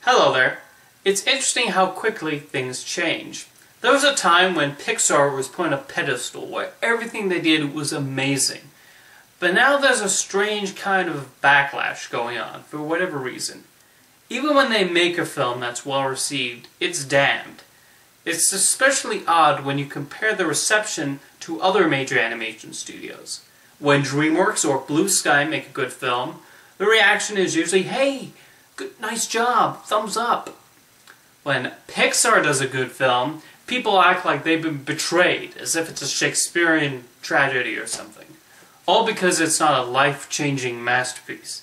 Hello there. It's interesting how quickly things change. There was a time when Pixar was put on a pedestal where everything they did was amazing. But now there's a strange kind of backlash going on for whatever reason. Even when they make a film that's well received, it's damned. It's especially odd when you compare the reception to other major animation studios. When DreamWorks or Blue Sky make a good film, the reaction is usually, "Hey, good, nice job, thumbs up." When Pixar does a good film, people act like they've been betrayed, as if it's a Shakespearean tragedy or something. All because it's not a life-changing masterpiece.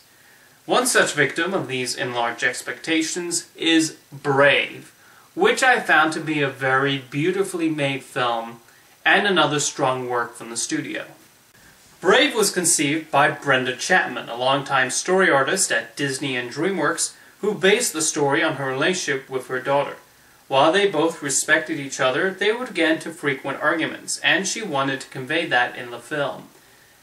One such victim of these enlarged expectations is Brave, which I found to be a very beautifully made film and another strong work from the studio. Brave was conceived by Brenda Chapman, a longtime story artist at Disney and DreamWorks, who based the story on her relationship with her daughter. While they both respected each other, they would get into frequent arguments, and she wanted to convey that in the film.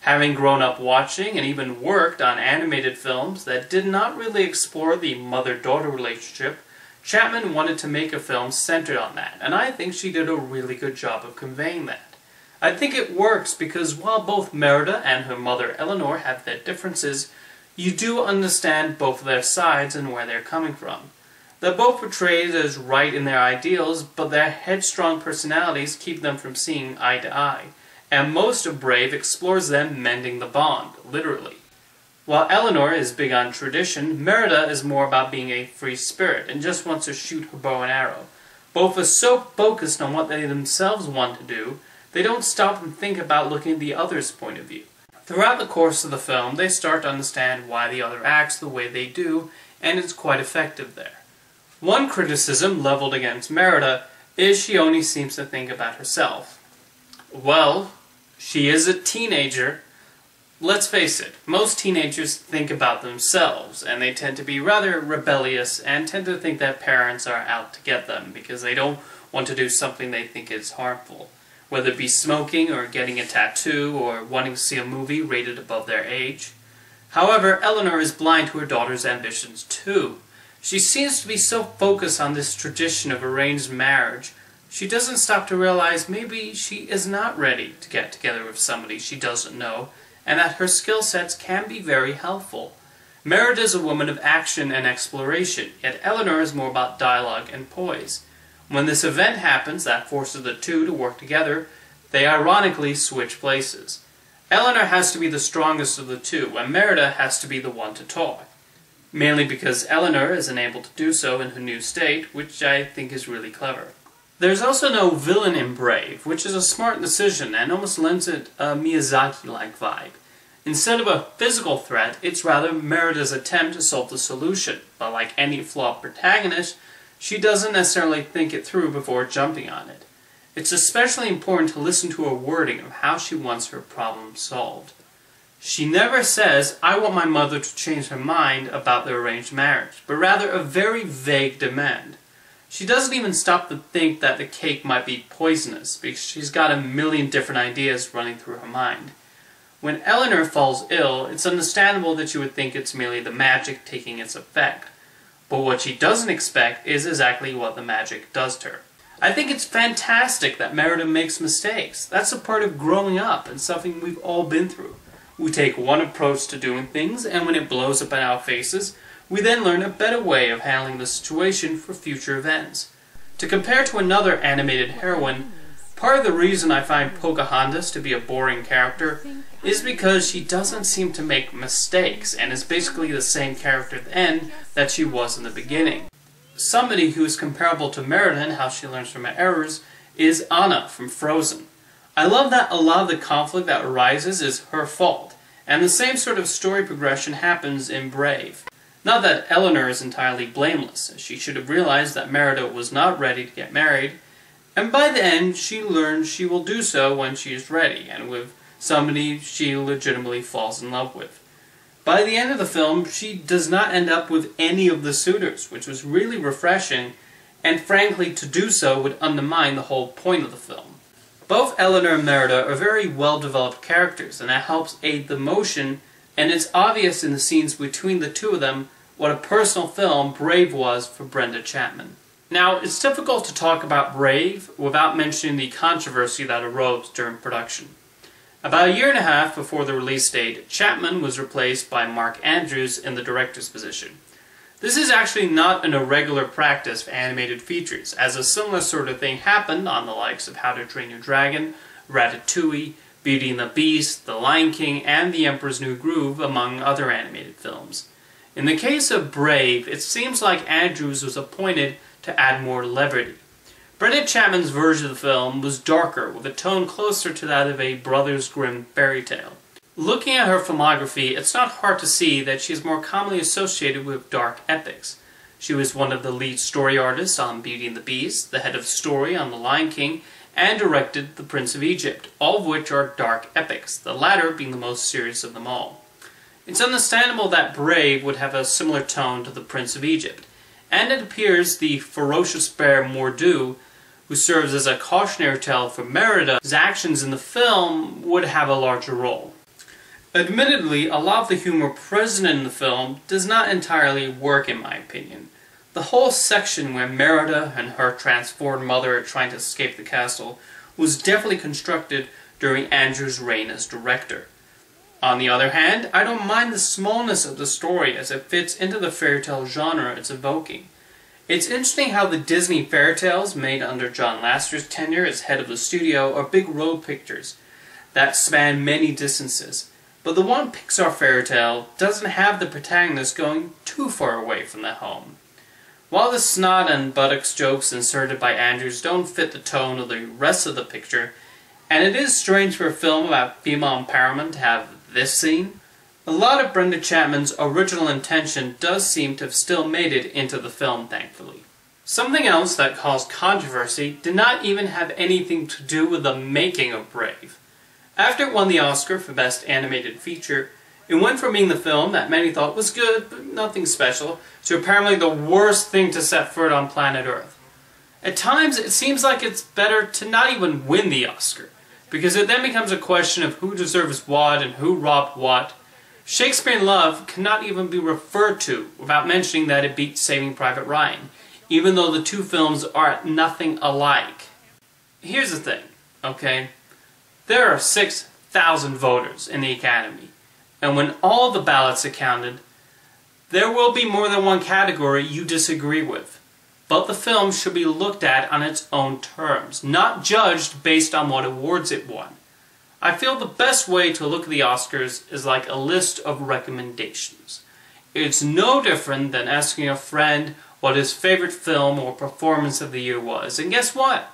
Having grown up watching and even worked on animated films that did not really explore the mother-daughter relationship, Chapman wanted to make a film centered on that, and I think she did a really good job of conveying that. I think it works because while both Merida and her mother Eleanor have their differences, you do understand both of their sides and where they're coming from. They're both portrayed as right in their ideals, but their headstrong personalities keep them from seeing eye to eye, and most of Brave explores them mending the bond, literally. While Eleanor is big on tradition, Merida is more about being a free spirit and just wants to shoot her bow and arrow. Both are so focused on what they themselves want to do, they don't stop and think about looking at the other's point of view. Throughout the course of the film, they start to understand why the other acts the way they do, and it's quite effective there. One criticism leveled against Merida is she only seems to think about herself. Well, she is a teenager. Let's face it, most teenagers think about themselves, and they tend to be rather rebellious and tend to think that parents are out to get them because they don't want to do something they think is harmful. Whether it be smoking, or getting a tattoo, or wanting to see a movie rated above their age. However, Eleanor is blind to her daughter's ambitions too. She seems to be so focused on this tradition of arranged marriage, she doesn't stop to realize maybe she is not ready to get together with somebody she doesn't know, and that her skill sets can be very helpful. Merida is a woman of action and exploration, yet Eleanor is more about dialogue and poise. When this event happens that forces the two to work together, they ironically switch places. Eleanor has to be the strongest of the two, and Merida has to be the one to talk. Mainly because Eleanor is unable to do so in her new state, which I think is really clever. There's also no villain in Brave, which is a smart decision and almost lends it a Miyazaki-like vibe. Instead of a physical threat, it's rather Merida's attempt to solve the solution, but like any flawed protagonist, she doesn't necessarily think it through before jumping on it. It's especially important to listen to her wording of how she wants her problem solved. She never says, "I want my mother to change her mind about the arranged marriage," but rather a very vague demand. She doesn't even stop to think that the cake might be poisonous, because she's got a million different ideas running through her mind. When Eleanor falls ill, it's understandable that you would think it's merely the magic taking its effect. But what she doesn't expect is exactly what the magic does to her. I think it's fantastic that Merida makes mistakes. That's a part of growing up and something we've all been through. We take one approach to doing things, and when it blows up in our faces, we then learn a better way of handling the situation for future events. To compare to another animated heroine, part of the reason I find Pocahontas to be a boring character is because she doesn't seem to make mistakes and is basically the same character at the end that she was in the beginning. Somebody who is comparable to Merida in how she learns from her errors is Anna from Frozen. I love that a lot of the conflict that arises is her fault, and the same sort of story progression happens in Brave. Not that Eleanor is entirely blameless, she should have realized that Merida was not ready to get married, and by the end she learns she will do so when she is ready, and with somebody she legitimately falls in love with. By the end of the film, she does not end up with any of the suitors, which was really refreshing, and frankly to do so would undermine the whole point of the film. Both Eleanor and Merida are very well-developed characters, and that helps aid the motion, and it's obvious in the scenes between the two of them what a personal film Brave was for Brenda Chapman. Now, it's difficult to talk about Brave without mentioning the controversy that arose during production. About a year and a half before the release date, Chapman was replaced by Mark Andrews in the director's position. This is actually not an irregular practice for animated features, as a similar sort of thing happened on the likes of How to Train Your Dragon, Ratatouille, Beauty and the Beast, The Lion King, and The Emperor's New Groove, among other animated films. In the case of Brave, it seems like Andrews was appointed to add more levity. Brenda Chapman's version of the film was darker, with a tone closer to that of a Brothers Grimm fairy tale. Looking at her filmography, it's not hard to see that she is more commonly associated with dark epics. She was one of the lead story artists on Beauty and the Beast, the head of story on The Lion King, and directed The Prince of Egypt, all of which are dark epics, the latter being the most serious of them all. It's understandable that Brave would have a similar tone to The Prince of Egypt, and it appears the ferocious bear Mor'du, who serves as a cautionary tale for Merida's actions in the film, would have a larger role. Admittedly, a lot of the humor present in the film does not entirely work in my opinion. The whole section where Merida and her transformed mother are trying to escape the castle was definitely constructed during Andrews' reign as director. On the other hand, I don't mind the smallness of the story as it fits into the fairy tale genre it's evoking. It's interesting how the Disney fairy tales made under John Lasseter's tenure as head of the studio are big road pictures that span many distances, but the one Pixar fairy tale doesn't have the protagonist going too far away from the home. While the snot and buttocks jokes inserted by Andrews don't fit the tone of the rest of the picture, and it is strange for a film about female empowerment to have this scene, a lot of Brenda Chapman's original intention does seem to have still made it into the film, thankfully. Something else that caused controversy did not even have anything to do with the making of Brave. After it won the Oscar for Best Animated Feature, it went from being the film that many thought was good, but nothing special, to apparently the worst thing to set foot on planet Earth. At times, it seems like it's better to not even win the Oscar, because it then becomes a question of who deserves what and who robbed what. Shakespeare in Love cannot even be referred to without mentioning that it beat Saving Private Ryan, even though the two films are nothing alike. Here's the thing, okay? There are 6,000 voters in the Academy, and when all the ballots are counted, there will be more than one category you disagree with. But the film should be looked at on its own terms, not judged based on what awards it won. I feel the best way to look at the Oscars is like a list of recommendations. It's no different than asking a friend what his favorite film or performance of the year was, and guess what?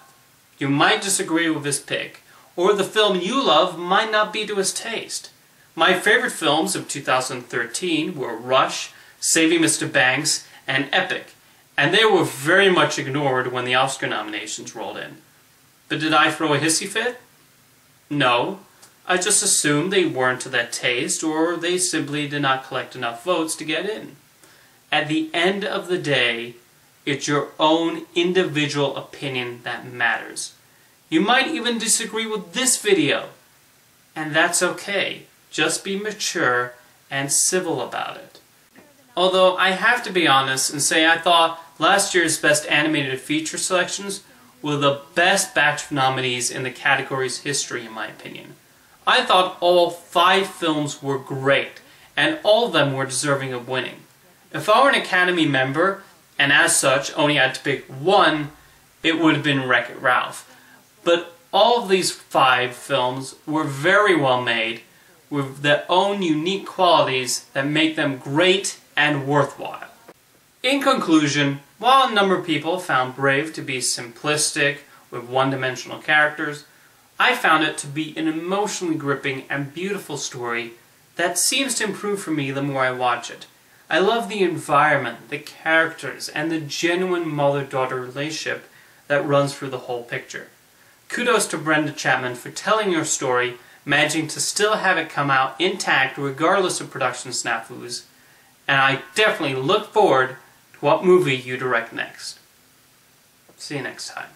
You might disagree with his pick, or the film you love might not be to his taste. My favorite films of 2013 were Rush, Saving Mr. Banks, and Epic, and they were very much ignored when the Oscar nominations rolled in. But did I throw a hissy fit? No. I just assumed they weren't to that taste, or they simply did not collect enough votes to get in. At the end of the day, it's your own individual opinion that matters. You might even disagree with this video, and that's okay. Just be mature and civil about it. Although I have to be honest and say I thought last year's Best Animated Feature selections were the best batch of nominees in the category's history, in my opinion. I thought all 5 films were great, and all of them were deserving of winning. If I were an Academy member, and as such only had to pick one, it would have been Wreck-It Ralph. But all of these 5 films were very well made, with their own unique qualities that make them great and worthwhile. In conclusion, while a number of people found Brave to be simplistic with one-dimensional characters, I found it to be an emotionally gripping and beautiful story that seems to improve for me the more I watch it. I love the environment, the characters, and the genuine mother-daughter relationship that runs through the whole picture. Kudos to Brenda Chapman for telling your story, managing to still have it come out intact regardless of production snafus, and I definitely look forward to what movie you direct next. See you next time.